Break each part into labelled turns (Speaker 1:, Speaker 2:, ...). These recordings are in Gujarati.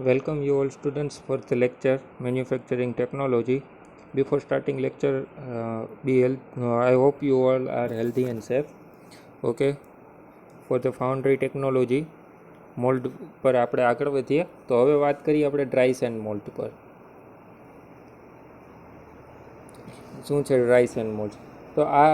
Speaker 1: Welcome you all students for the lecture Manufacturing Technology. Before starting lecture, I hope you all are healthy and safe. Okay, for the foundry technology mould પર આપણે આગળ વધીએ તો હવે વાત કરીએ આપણે ડ્રાય સેન્ડ મોલ્ડ પર. શું છે ડ્રાય સેન્ડ મોલ્ડ? તો આ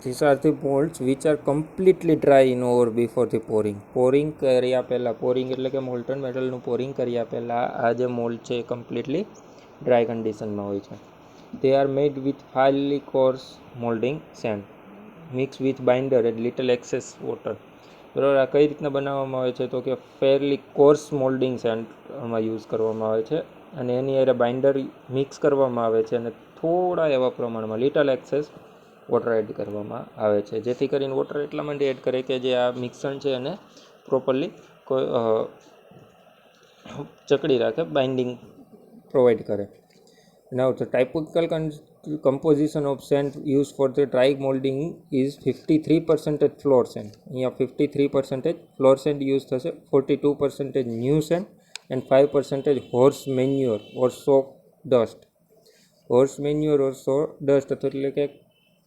Speaker 1: these are the molds which are completely dry in over before the pouring કર્યા પહેલાં, pouring એટલે કે મોલ્ટન મેટલનું pouring કર્યા પહેલાં આ જે મોલ્ડ છે એ કમ્પ્લીટલી ડ્રાય કન્ડિશનમાં હોય છે. They are made with highly coarse molding sand mixed with binder and little excess water. બરાબર, આ કઈ રીતના બનાવવામાં આવે છે તો કે ફેરલી કોર્સ મોલ્ડિંગ સેન્ડમાં યુઝ કરવામાં આવે છે અને એની અરે બાઇન્ડર મિક્સ કરવામાં આવે છે અને થોડા એવા પ્રમાણમાં લિટલ એક્સેસ વોટર એડ કરવામાં આવે છે, જેથી કરીને વોટર એટલા માટે એડ કરે કે જે આ મિક્સણ છે એને પ્રોપરલી ચકડી રાખે, બાઇન્ડિંગ પ્રોવાઈડ કરે. Now the typical composition of sand used for the dry molding is 53% floor sand. અહીંયા 53% floor sand use થશે, 42% new sand and 5% horse manure or saw dust. Horse manure or saw dust એટલે કે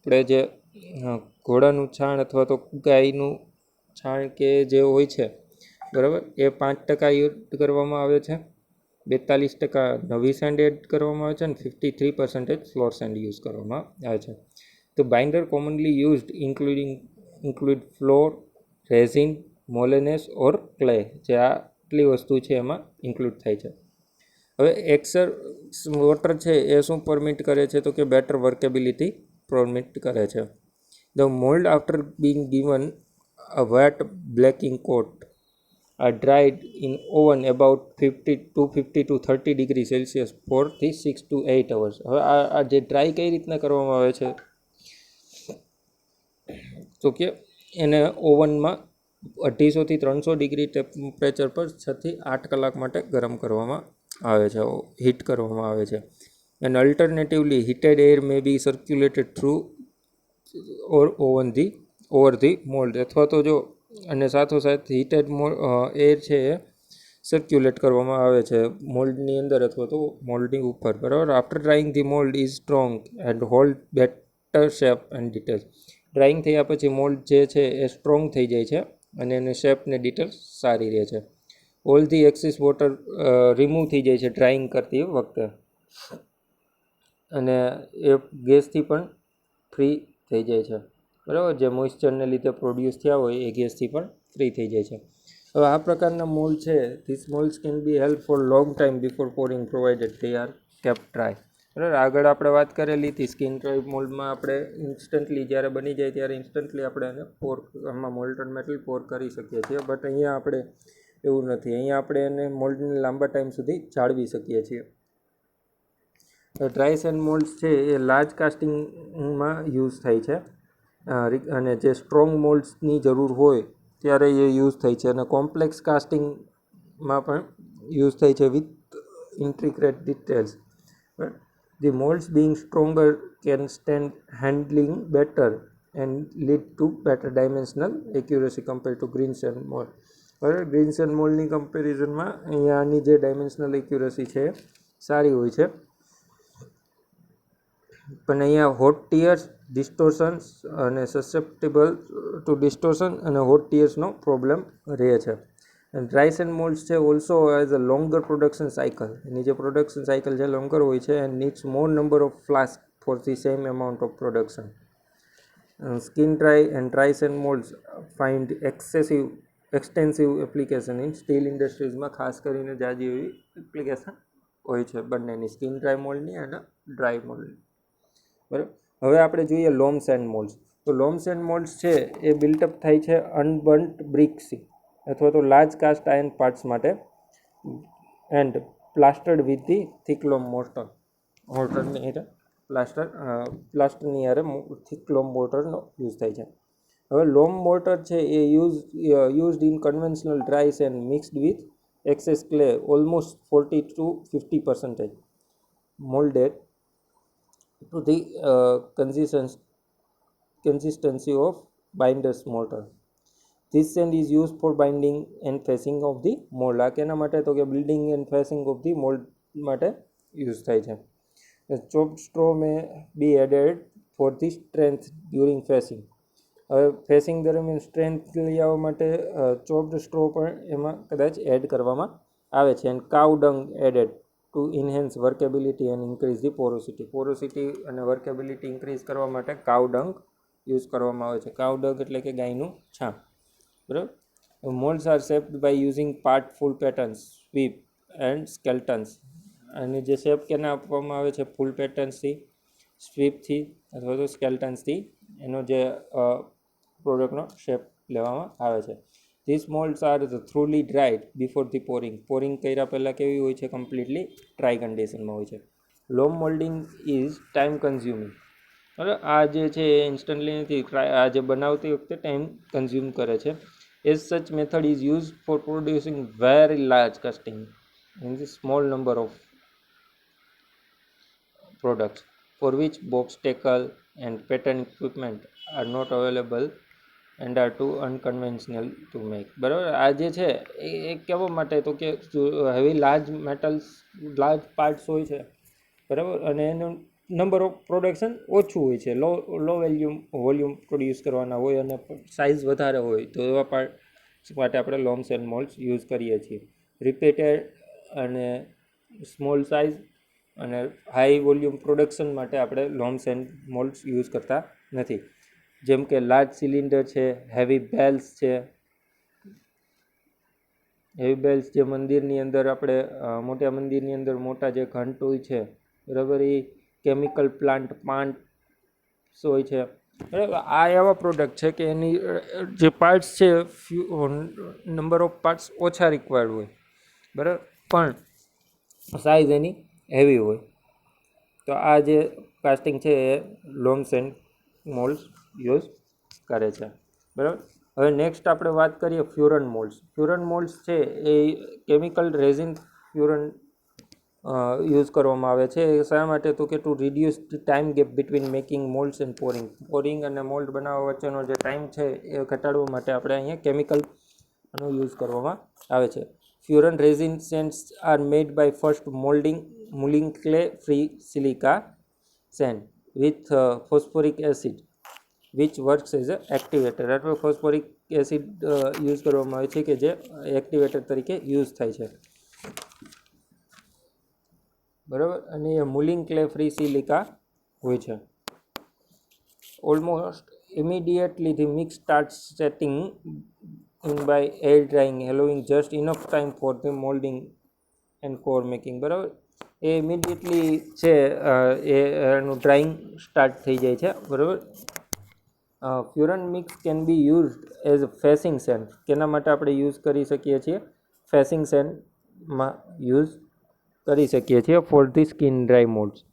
Speaker 1: આપણે જે ઘોડાનું છાણ અથવા તો ગાયનું છાણ કે જે હોય છે, બરાબર, એ 5% યુઝ કરવામાં આવે છે, 42% નવી સેન્ડ એડ કરવામાં આવે છે અને 53% ફ્લોર સેન્ડ યુઝ કરવામાં આવે છે. તો binder commonly used include flour, resin, molasses or clay, જે આટલી વસ્તુ છે એમાં ઇન્ક્લુડ થાય છે. હવે એક્સર વોટર છે એ શું પરમિટ કરે છે તો કે બેટર વર્કેબિલિટી પરમિટ કરે છે. The mould after being given a wet blacking coat are dried in oven about 50 to 30 degree Celsius for 6 to 8 hours. હવે આ જે ડ્રાય કઈ રીતના કરવામાં આવે છે તો કે એને ઓવનમાં 250 થી 300 ડિગ્રી ટેમ્પરેચર પર 6 થી 8 કલાક માટે ગરમ કરવામાં આવે છે, હીટ કરવામાં આવે છે. And alternatively heated air may be circulated through over the mould, અથવા તો જો અને સાથોસાથ હીટેડ એર છે એ સર્ક્યુલેટ કરવામાં આવે છે મોલ્ડની અંદર અથવા તો મોલ્ડિંગ ઉપર, બરાબર. After drying the mould is strong and hold better shape and details. Drying થયા પછી મોલ્ડ જે છે એ સ્ટ્રોંગ થઈ જાય છે અને એની શેપ ને ડિટેલ્સ સારી રહે છે. All the axis water remove થઈ જાય છે ડ્રાઈંગ કરતી વખતે અને એ ગેસથી પણ ફ્રી થઈ જાય છે, બરાબર. જે મોઇશ્ચરને લીધે પ્રોડ્યુસ થયા હોય એ ગેસથી પણ ફ્રી થઈ જાય છે. હવે આ પ્રકારના મોલ્ડ છે, this moulds can be help for long time before pouring provided they are kept dry. બરાબર, આગળ આપણે વાત કરેલી હતી સ્કિન ડ્રાય મોલ્ડમાં આપણે ઇન્સ્ટન્ટલી જ્યારે બની જાય ત્યારે ઇન્સ્ટન્ટલી આપણે એને આમાં મોલ્ટન મેટલ પોર કરી શકીએ છીએ, બટ અહીંયા આપણે એવું નથી. અહીંયા આપણે એને મોલ્ડને લાંબા ટાઈમ સુધી જાળવી શકીએ છીએ. ડ્રાય સેન્ડ મોલ્ડ્સ છે એ લાર્જ કાસ્ટિંગમાં યુઝ થાય છે અને જે સ્ટ્રોંગ મોલ્ડ્સની જરૂર હોય ત્યારે એ યુઝ થાય છે અને કોમ્પ્લેક્સ કાસ્ટિંગમાં પણ યુઝ થાય છે with intricate details. The moulds being stronger can stand handling better and lead to better dimensional accuracy compare to green sand mould. બરાબર, ગ્રીન સેન્ડ મોલ્ડની કમ્પેરિઝનમાં અહીંયાની જે ડાયમેન્શનલ એક્યુરેસી છે સારી હોય છે, પણ અહીંયા હોટ ટીયર્સ, ડિસ્ટોર્શન્સ અને સસેપ્ટેબલ ટુ ડિસ્ટોર્શન અને હોટ ટીયર્સનો પ્રોબ્લેમ રહે છે. ડ્રાય સેન્ડ મોલ્ડ્સ છે also as a longer production cycle, એની જે પ્રોડક્શન સાયકલ છે લોંગર હોય છે and needs more number of flask for the same amount of production. Skin dry and dry sand moulds find extensive application in steel ઇન્ડસ્ટ્રીઝમાં ખાસ કરીને જાજી એવી એપ્લિકેશન હોય છે બંનેની, સ્કિન ડ્રાય મોલ્ડની અને ડ્રાય મોલ્ડની, બરાબર. હવે આપણે જોઈએ લોમ સેન્ડ મોલ્ડ્સ. તો લોમ સેન્ડ મોલ્ડ્સ છે એ બિલ્ટઅપ થાય છે અનબર્ન્ટ બ્રિક્સથી અથવા તો લાર્જ કાસ્ટ આયર્ન પાર્ટ્સ માટે એન્ડ પ્લાસ્ટર્ડ વિથ ધી થિક લોમ મોર્ટરની હારે પ્લાસ્ટરની હારે થિક લોમ મોર્ટરનો યુઝ થાય છે. હવે લોમ મોર્ટર છે એ used in conventional dry sand mixed with excess clay almost 40 to 50% moulded to the consistency of binder's mortar. This sand is use for binding and facing of the mould. આ કેના માટે? તો કે building and facing of the mould માટે યુઝ થાય છે. Chopped straw may be added for the strength during facing. હવે ફેસિંગ દરમિયાન સ્ટ્રેન્થ લઈ આવવા માટે ચોપ્ડ સ્ટ્રો પણ એમાં કદાચ એડ કરવામાં આવે છે. And cow dung added to enhance workability and increase the porosity. Porosity અને વર્કેબિલિટી ઇન્ક્રીઝ કરવા માટે કાઉ ડંગ યુઝ કરવામાં આવે છે. કાઉ ડંગ એટલે કે ગાયનું છાણ. બરાબર. Moulds are shaped by using part full patterns, sweep and skeletons. અને જે શેપ કેના આપવામાં આવે છે? ફૂલ પેટર્ન્સથી, સ્વીપથી અથવા તો સ્કેલ્ટન્સથી એનો જે પ્રોડક્ટનો શેપ લેવામાં આવે છે. This moulds are thoroughly dried before the pouring. Pouring કર્યા પહેલાં કેવી હોય છે? કમ્પ્લીટલી ડ્રાય કન્ડિશનમાં હોય છે. લોમ મોલ્ડિંગ ઇઝ ટાઈમ કન્ઝ્યુમિંગ. બરાબર. આ જે છે એ ઇન્સ્ટન્ટલી નથી, આ જે બનાવતી વખતે ટાઈમ કન્ઝ્યુમ કરે છે. એઝ સચ method is use four producing very large casting in the small number of products for which box tackle and pattern equipment are not available and are too unconventional to make. બરાબર. આ જે છે એ કહેવા માટે તો કે heavy large metals, large parts હોય છે. બરાબર. અને એનું નંબર ઓફ પ્રોડક્શન ઓછું હોય છે, લો વોલ્યુમ પ્રોડ્યુસ કરવાના હોય અને સાઇઝ વધારે હોય, તો એવા પાર્ટ માટે આપણે લોમ્સ એન્ડ મોલ્ડ્સ યુઝ કરીએ છીએ. રિપીટેડ અને સ્મોલ સાઇઝ અને હાઈ વોલ્યુમ પ્રોડક્શન માટે આપણે લોમ્સ એન્ડ મોલ્ડ્સ યુઝ કરતા નથી. જેમ કે લાર્જ સિલિન્ડર છે, હેવી બેલ્સ છે. હેવી બેલ્સ જે મંદિરની અંદર આપણે મોટા મંદિરની અંદર મોટા જે ઘંટ હોય છે, બરાબર, એ કેમિકલ પ્લાન્ટ્સ હોય છે. બરાબર. આ એવા પ્રોડક્ટ છે કે એની જે પાર્ટ્સ છે, નંબર ઓફ પાર્ટ્સ ઓછા રિક્વાયર્ડ હોય, બરાબર, પણ સાઇઝ એની હેવી હોય. તો આ જે કાસ્ટિંગ છે એ લોમ્સ એન્ડ મોલ્ડ્સ યુઝ કરે છે. બરાબર. હવે નેક્સ્ટ આપણે વાત કરીએ ફ્યુરન મોલ્ડ્સ. ફ્યુરન મોલ્ડ્સ છે એ કેમિકલ રેઝિન ફ્યુરન યુઝ કરવામાં આવે છે. શા માટે? તો કે to reduce the time gap between making moulds and pouring. Pouring અને મોલ્ડ બનાવવા વચ્ચેનો જે ટાઈમ છે એ ઘટાડવા માટે આપણે અહીંયા કેમિકલનો યુઝ કરવામાં આવે છે. Furan resin sands are made by first mulling clay free silica sand with phosphoric acid which works as a activator. અથવા ફોસ્ફોરિક એસિડ યુઝ કરવામાં આવે છે કે જે એક્ટિવેટર તરીકે યુઝ થાય છે. બરાબર. અને એ મૂલિંગ ક્લે ફ્રી સિલિકા હોય છે. Almost immediately the mix starts setting in by air drying, allowing just enough time for the molding and core making. બરાબર. એ ઇમિડિયેટલી છે એનું ડ્રાઈંગ સ્ટાર્ટ થઈ જાય છે. બરાબર. Furan mix can be used as facing sand. કેના માટે આપણે યુઝ કરી શકીએ છીએ? ફેસિંગ સેન્ડમાં યુઝ કરી શકીએ છીએ for the skin dry moulds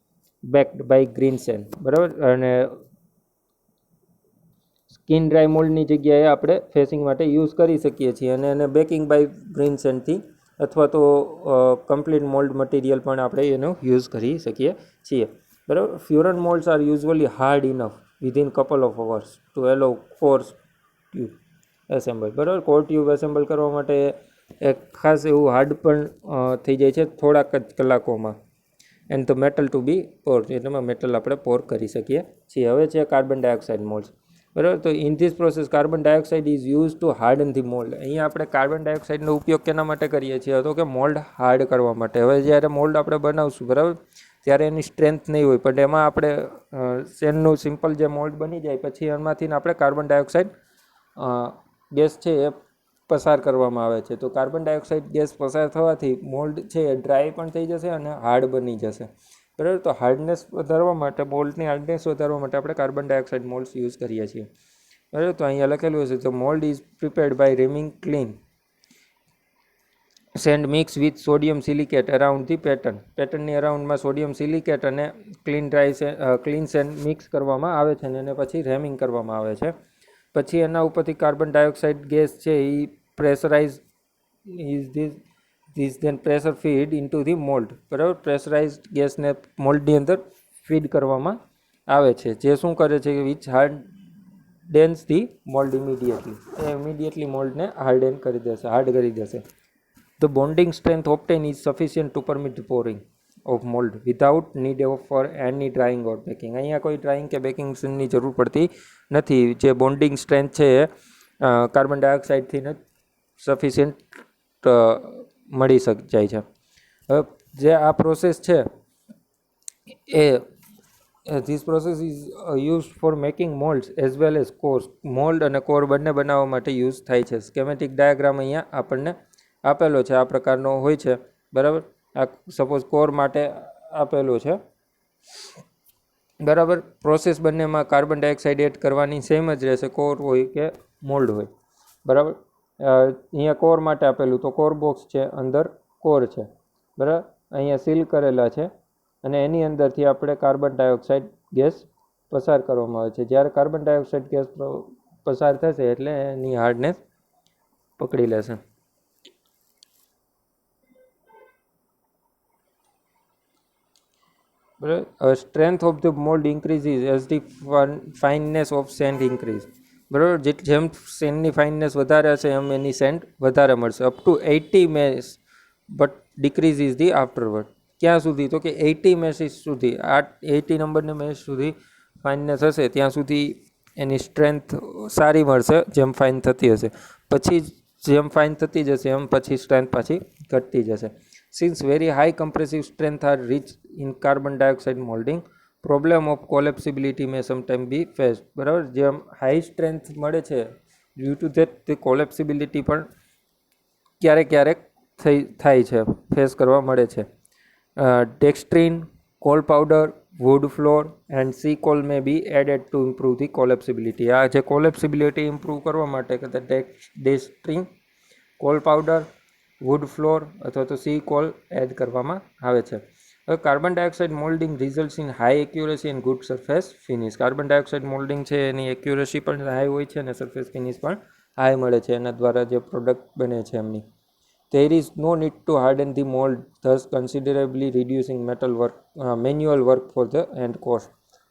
Speaker 1: backed by green sand. બરાબર. અને સ્કિન ડ્રાય મોલ્ડની જગ્યાએ આપણે ફેસિંગ માટે યુઝ કરી શકીએ છીએ અને એને બેકિંગ બાય ગ્રીન સેન્ડથી અથવા તો કમ્પ્લીટ મોલ્ડ મટીરિયલ પણ આપણે એનો યુઝ કરી શકીએ છીએ. બરાબર. Furan moulds are usually hard enough within couple of hours to allow core tube assemble. બરાબર. કોર ટ્યુબ એસેમ્બલ કરવા માટે એક ખાસ એવું હાર્ડ પણ થઈ જાય છે થોડાક જ કલાકોમાં. એન્ડ ધ મેટલ ટુ બી પોર. એમાં મેટલ આપણે પોર કરી શકીએ છીએ. હવે છે કાર્બન ડાયોક્સાઇડ મોલ્ડ્સ. બરાબર. તો in this process carbon dioxide is use to harden the mould. અહીંયા આપણે કાર્બન ડાયોક્સાઇડનો ઉપયોગ કેના માટે કરીએ છીએ? તો કે મોલ્ડ હાર્ડ કરવા માટે. હવે જ્યારે મોલ્ડ આપણે બનાવશું, બરાબર, ત્યારે એની સ્ટ્રેન્થ નહીં હોય, પણ એમાં આપણે સેનનું સિમ્પલ જે મોલ્ડ બની જાય પછી એમાંથી આપણે કાર્બન ડાયોક્સાઇડ ગેસ છે એ પસાર કરવામાં આવે છે. તો કાર્બન ડાયોક્સાઇડ ગેસ પસાર થવાથી મોલ્ડ છે એ ડ્રાય પણ થઈ જશે અને હાર્ડ બની જશે. બરાબર. તો હાર્ડનેસ વધારવા માટે, મોલ્ડની હાર્ડનેસ વધારવા માટે આપણે કાર્બન ડાયોક્સાઇડ મોલ્ડ્સ યુઝ કરીએ છીએ. બરાબર. તો અહીંયા લખેલું હશે તો mould is prepared by ramming clean sand mix with sodium silicate around the pattern. પેટર્નની અરાઉન્ડમાં સોડિયમ સિલિકેટ અને ક્લીન સેન્ડ મિક્સ કરવામાં આવે છે અને એને પછી રેમિંગ કરવામાં આવે છે. પછી એના ઉપરથી કાર્બન ડાયોક્સાઇડ ગેસ છે એ pressurise this then pressure feed into the mould. બરાબર. પ્રેશરાઇઝડ ગેસને મોલ્ડની અંદર ફીડ કરવામાં આવે છે. જે શું કરે છે કે which hardens the mould immediately, એ ઇમિડિયેટલી મોલ્ડને હાર્ડ કરી દેશે. The bonding strength obtained is sufficient to permit pouring of mold without need for any drying or baking. અહીંયા કોઈ ડ્રાઇંગ કે બેકિંગની જરૂર પડતી નથી. જે બોન્ડિંગ સ્ટ્રેન્થ છે એ કાર્બન ડાયોક્સાઇડથી જ સફિશિયન્ટ મળી જાય છે. હવે જે આ પ્રોસેસ છે એ this process is use for making moulds as well as cores. Mould અને કોર બંને બનાવવા માટે યુઝ થાય છે. સ્કેમેટિક ડાયાગ્રામ અહીંયા આપણને આપેલો છે, આ પ્રકારનો હોય છે, બરાબર. આ સપોઝ કોર માટે આપેલો છે, બરાબર. પ્રોસેસ બંનેમાં કાર્બન ડાયોક્સાઇડ એડ કરવાની સેમ જ રહેશે, કોર હોય કે મોલ્ડ હોય, બરાબર. અહીંયા કોર માટે આપેલું તો કોર બોક્સ છે, અંદર કોર છે, બરાબર. અહીંયા સીલ કરેલા છે અને એની અંદરથી આપણે કાર્બન ડાયોક્સાઇડ ગેસ પસાર કરવામાં આવે છે. જ્યારે કાર્બન ડાયોક્સાઇડ ગેસ પસાર થશે એટલે એની હાર્ડનેસ પકડી લેશે. Strength of the mould ઇન્ક્રીઝીસ as the fineness of send increase. બરાબર. જેમ સેન્ડની ફાઇનનેસ વધારે હશે એમ એની સેન્ડ વધારે મળશે. Up to 80 mesh but decrease is the afterward. ક્યાં સુધી? તો કે 80 મેસીસ સુધી, 80 નંબરની મેસ સુધી ફાઇનનેસ હશે ત્યાં સુધી એની સ્ટ્રેન્થ સારી મળશે જેમ ફાઇન થતી હશે. પછી જેમ ફાઇન થતી જશે એમ પછી સ્ટ્રેન્થ પાછી ઘટતી જશે. Since very high compressive strength are reached in carbon dioxide molding, problem of collapsibility may sometimes be faced. બરાબર. જેમ હાઈ સ્ટ્રેન્થ મળે છે ડ્યુ ટુ ધેટ તે કોલેપ્સિબિલિટી પણ ક્યારેક થાય છે, ફેસ કરવા મળે છે. Dextrin, coal powder, wood flour and sea coal may be added to improve the collapsibility. આ જે કોલેપ્સિબિલિટી ઇમ્પ્રૂવ કરવા માટે કદાચ ડેક્સ્ટ્રીન, કોલ પાવડર, વુડ ફ્લોર અથવા તો સી કોલ એડ કરવામાં આવે છે. હવે carbon dioxide moulding results in high accuracy and good surface finish. Carbon dioxide moulding છે એની એક્યુરેસી પણ હાઈ હોય છે અને સરફેસ ફિનિશ પણ હાઈ મળે છે એના દ્વારા જે પ્રોડક્ટ બને છે એમની. There is no need to harden the mold, thus considerably reducing manual work for the end cost.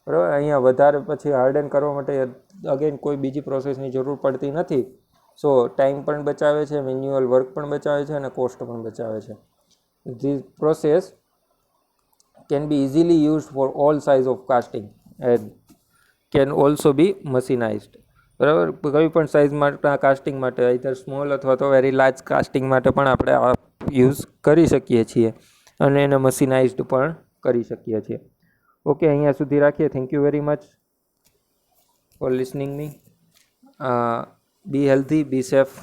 Speaker 1: બરાબર. અહીંયા વધારે પછી હાર્ડન કરવા માટે અગેન કોઈ બીજી પ્રોસેસની જરૂર પડતી નથી. સો ટાઈમ પણ બચાવે છે, મેન્યુઅલ વર્ક પણ બચાવે છે અને કોસ્ટ પણ બચાવે છે. This process can be easily used for all size of casting and can also be mechanised. બરાબર. કોઈ પણ સાઇઝમાં કાસ્ટિંગ માટે આઈધર સ્મોલ અથવા તો વેરી લાર્જ કાસ્ટિંગ માટે પણ આપણે આ યુઝ કરી શકીએ છીએ અને એને મશીનાઇઝડ પણ કરી શકીએ છીએ. ઓકે, અહીંયા સુધી રાખીએ. Thank you very much for listening me. Be healthy, be safe.